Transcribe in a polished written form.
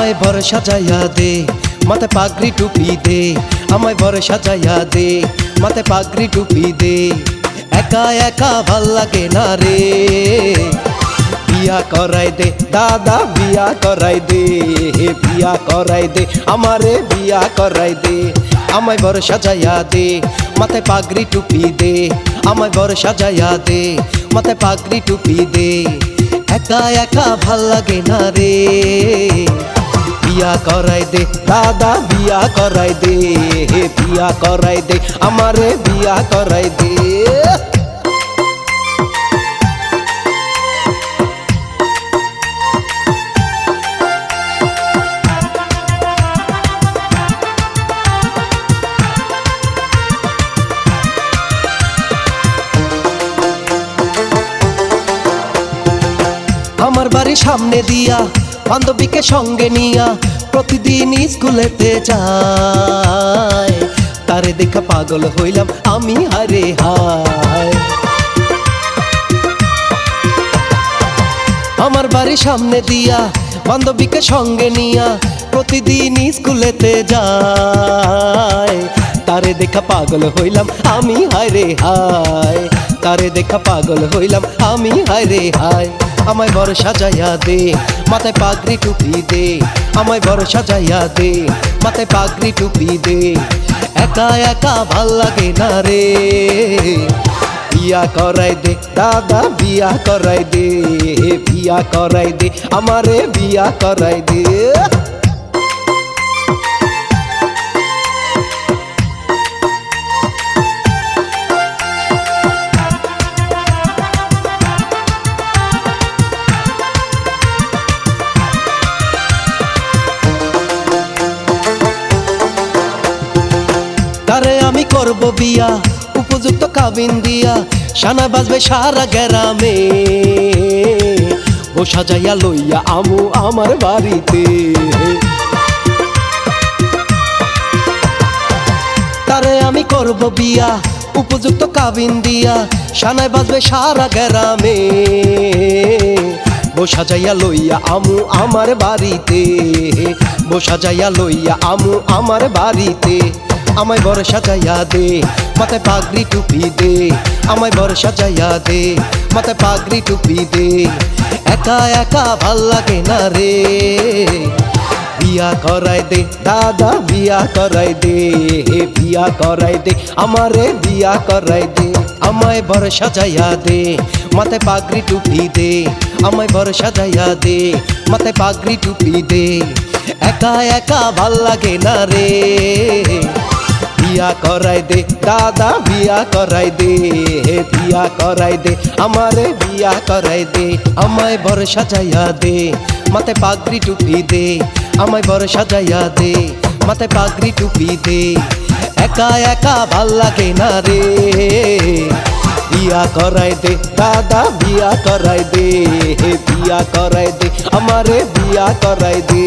আমায় বড় সাজাইয়া দে, মাথায় পাগড়ি টুপি দে। আমায় বড় সাজাইয়া দে, মাথায় পাগড়ি টুপি দে। একা একা ভাল লাগে না রে, বিয়া করাই দে দাদা, বিয়া করাই দে, বিয়া করাই দে, আমারে বিয়া করাই দে। আমায় বড় সাজাইয়া দে, মাথায় পাগড়ি টুপি দে। আমায় বড় সাজাইয়া দে, মাথায় পাগড়ি টুপি দে। একা একা ভাল লাগে না রে, বিয়া করাই দে দাদা, বিয়া করাই দে, বিয়া করাই দে, আমারে বিয়া করাই দে। আমার বাড়ির সামনে দিয়া বান্ধবীকে সঙ্গে নিয়া প্রতিদিন স্কুলেতে যাই। তারে দেখা পাগল হইলাম আমি, হারে হায়। আমার বাড়ির সামনে দিয়া বান্ধবীকে সঙ্গে নিয়া প্রতিদিন স্কুলেতে যাই। তারে দেখা পাগল হইলাম আমি, হায়রে হায়। তারে দেখা পাগল হইলাম আমি, হায়রে হায়। আমায় বড় সাজাইয়া দে, মাথায় পাগড়ি টুপি দে। আমায় বড় সাজাইয়া দে, মাথায় পাগড়ি টুপি দে। একা একা ভাল লাগে না রে, বিয়া করাই দে দাদা, বিয়া করাই দে, বিয়া করাই দে, আমারে বিয়া করাই দে। তারে আমি করব বিয়া, উপযুক্ত কাবিন দিয়া। শানা বাজবে সারা গ্রামে, ও সাজাইয়া লইয়া আমু আমার বাড়িতে। তারে আমি করব বিয়া, উপযুক্ত কাবিন দিয়া। শানায় বাজবে সারা গ্রামে, ও সাজাইয়া লইয়া আমু আমার বাড়িতে, ও সাজাইয়া লইয়া আমু আমার বাড়িতে। আমায় বড় সাজাইয়া দে, মাথায় পাগড়ি টুপি দে। আমায় বড় সাজাইয়া দে, মাথায় পাগড়ি টুপি দে। একা একা ভাল লাগে না রে, বিয়া করাই দে দাদা, বিয়া করাই দে, বিয়া করাই দে, আমারে বিয়া করাই দে। আমায় বড় সাজাইয়া দে, মাথায় পাগড়ি টুপি দে। আমায় বড় সাজাইয়া দে, মাথায় পাগড়ি টুপি দে। একা একা ভাল লাগে না রে, বিয়া করাই দে দাদা, বিয়া করাই দে, বিয়া করাই দে, আমারে বিয়া করাই দে। আমায় বড় সাজাইয়া দে, মাথায় পাগড়ি টুপি দে। আমায় বড় সাজাইয়া দে, মাথায় পাগড়ি টুপি দে। একা একা ভাল লাগে না রে, বিয়া করাই দে দাদা, বিয়া করাই দে, বিয়া করাই দে, আমারে বিয়া করাই দে।